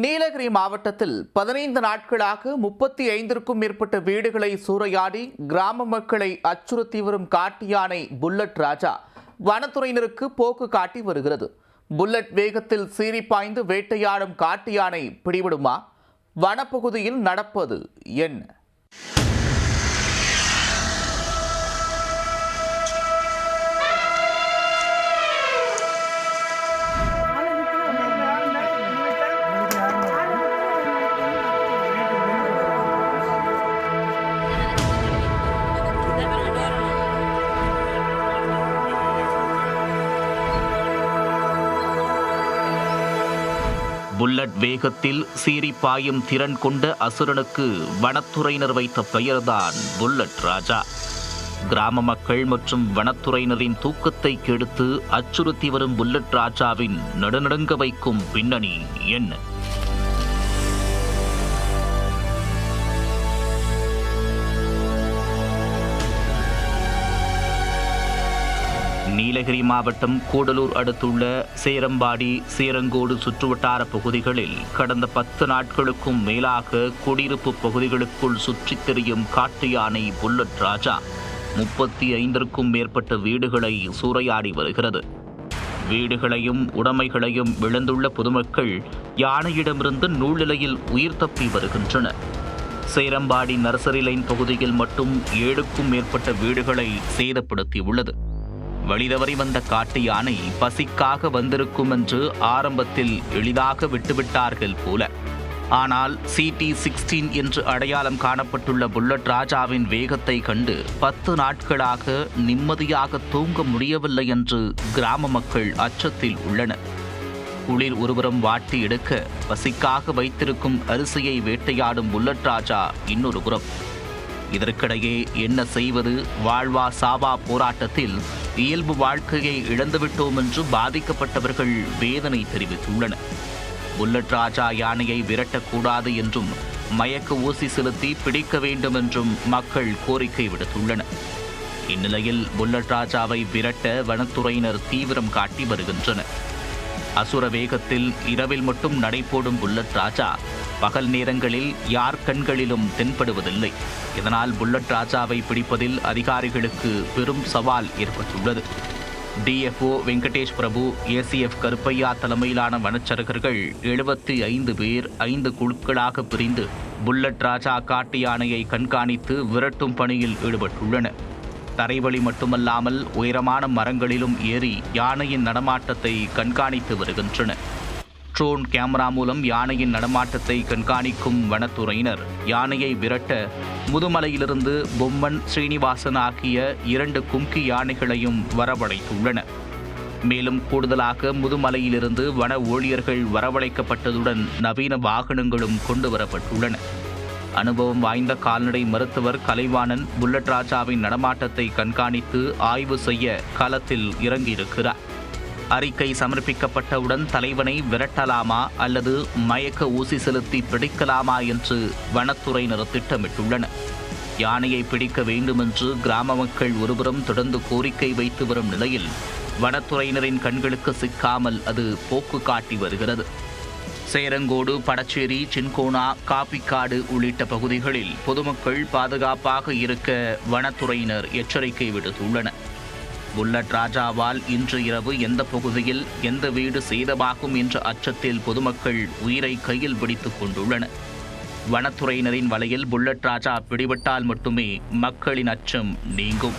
நீலகிரி மாவட்டத்தில் 15 நாட்களாக 35க்கும் மேற்பட்ட வீடுகளை சூறையாடி கிராம மக்களை அச்சுறுத்தி வரும் காட்டு யானை புல்லட் ராஜா வனத்துறையினருக்கு போக்கு காட்டி வருகிறது. புல்லட் வேகத்தில் சீறி பாய்ந்து வேட்டையாடும் காட்டு யானை பிடிபடுமா? வனப்பகுதியில் நடப்பது என்ன? புல்லட் வேகத்தில் சீறி பாயும் திறன் கொண்ட அசுரனுக்கு வனத்துறையினர் வைத்த பெயர்தான் புல்லட் ராஜா. கிராம மக்கள் மற்றும் வனத்துறையினரின் தூக்கத்தை கெடுத்து அச்சுறுத்தி வரும் புல்லட் ராஜாவின் நடுநடுங்க வைக்கும் பின்னணி என்ன? நீலகிரி மாவட்டம் கூடலூர் அடுத்துள்ள சேரம்பாடி, சேரங்கோடு சுற்றுவட்டார பகுதிகளில் கடந்த 10 நாட்களுக்கும் மேலாக குடியிருப்பு பகுதிகளுக்குள் சுற்றித் திரியும் காட்டு யானை புல்லட் ராஜா 35க்கும் மேற்பட்ட வீடுகளை சூறையாடி வருகிறது. வீடுகளையும் உடைமைகளையும் இழந்துள்ள பொதுமக்கள் யானையிடமிருந்து நூழ்நிலையில் உயிர் தப்பி வருகின்றனர். சேரம்பாடி நர்சரி லைன் பகுதியில் மட்டும் 7க்கும் மேற்பட்ட வீடுகளை சேதப்படுத்தியுள்ளது. வழிதவறி வந்த காட்டு யானை பசிக்காக வந்திருக்கும் என்று ஆரம்பத்தில் எளிதாக விட்டுவிட்டார்கள் போல. ஆனால் CT16 என்று அடையாளம் காணப்பட்டுள்ள புல்லட் ராஜாவின் வேகத்தை கண்டு 10 நாட்களாக நிம்மதியாக தூங்க முடியவில்லை என்று கிராம மக்கள் அச்சத்தில் உள்ளனர். குளிர் ஒருபுறம் வாட்டி எடுக்க பசிக்காக வைத்திருக்கும் அரிசியை வேட்டையாடும் புல்லட் ராஜா இன்னொரு புறம். இதற்கிடையே என்ன செய்வது, வாழ்வா சாவா போராட்டத்தில் இயல்பு வாழ்க்கையை இழந்துவிட்டோம் என்று பாதிக்கப்பட்டவர்கள் வேதனை தெரிவித்துள்ளனர். புல்லட் ராஜா யானையை விரட்டக்கூடாது என்றும் மயக்க ஊசி செலுத்தி பிடிக்க வேண்டும் என்றும் மக்கள் கோரிக்கை விடுத்துள்ளனர். இந்நிலையில் புல்லட் ராஜாவை விரட்ட வனத்துறையினர் தீவிரம் காட்டி வருகின்றனர். அசுர வேகத்தில் இரவில் மட்டும் நடைபோடும் புல்லட் ராஜா பகல் நேரங்களில் யார் கண்களிலும் தென்படுவதில்லை. இதனால் புல்லட் ராஜாவை பிடிப்பதில் அதிகாரிகளுக்கு பெரும் சவால் ஏற்பட்டுள்ளது. DFO வெங்கடேஷ் பிரபு, ACF கருப்பையா தலைமையிலான வனச்சரகர்கள் 75 பேர் 5 குழுக்களாக பிரிந்து புல்லட் ராஜா காட்டு யானையை கண்காணித்து விரட்டும் பணியில் ஈடுபட்டுள்ளனர். தரைவழி மட்டுமல்லாமல் உயரமான மரங்களிலும் ஏறி யானையின் நடமாட்டத்தை கண்காணித்து வருகின்றனர். ட்ரோன் கேமரா மூலம் யானையின் நடமாட்டத்தை கண்காணிக்கும் வனத்துறையினர் யானையை விரட்ட முதுமலையிலிருந்து பொம்மன், ஸ்ரீனிவாசன் ஆகிய 2 கும்கி யானைகளையும் வரவழைத்துள்ளனர். மேலும் கூடுதலாக முதுமலையிலிருந்து வன ஊழியர்கள் வரவழைக்கப்பட்டதுடன் நவீன வாகனங்களும் கொண்டு வரப்பட்டுள்ளன. அனுபவம் வாய்ந்த கால்நடை மருத்துவர் கலைவாணன் புல்லட் ராஜாவின் நடமாட்டத்தை கண்காணித்து ஆய்வு செய்ய களத்தில் இறங்கியிருக்கிறார். அறிக்கை சமர்ப்பிக்கப்பட்டவுடன் தலைவனை விரட்டலாமா அல்லது மயக்க ஊசி செலுத்தி பிடிக்கலாமா என்று வனத்துறையினர் திட்டமிட்டுள்ளனர். யானையை பிடிக்க வேண்டுமென்று கிராம மக்கள் ஒருபுறம் தொடர்ந்து கோரிக்கை வைத்து வரும் நிலையில் வனத்துறையினரின் கண்களுக்கு சிக்காமல் அது போக்கு காட்டி வருகிறது. சேரங்கோடு, படச்சேரி, சின்கோனா, காப்பிக்காடு உள்ளிட்ட பகுதிகளில் பொதுமக்கள் பாதுகாப்பாக இருக்க வனத்துறையினர் எச்சரிக்கை விடுத்துள்ளனர். புல்லட் ராஜாவால் இன்று இரவு எந்த பகுதியில் எந்த வீடு சேதமாகும் என்ற அச்சத்தில் பொதுமக்கள் உயிரை கையில் பிடித்துக் கொண்டுள்ளனர். வனத்துறையினரின் வலையில் புல்லட் ராஜா பிடிபட்டால் மட்டுமே மக்களின் அச்சம் நீங்கும்.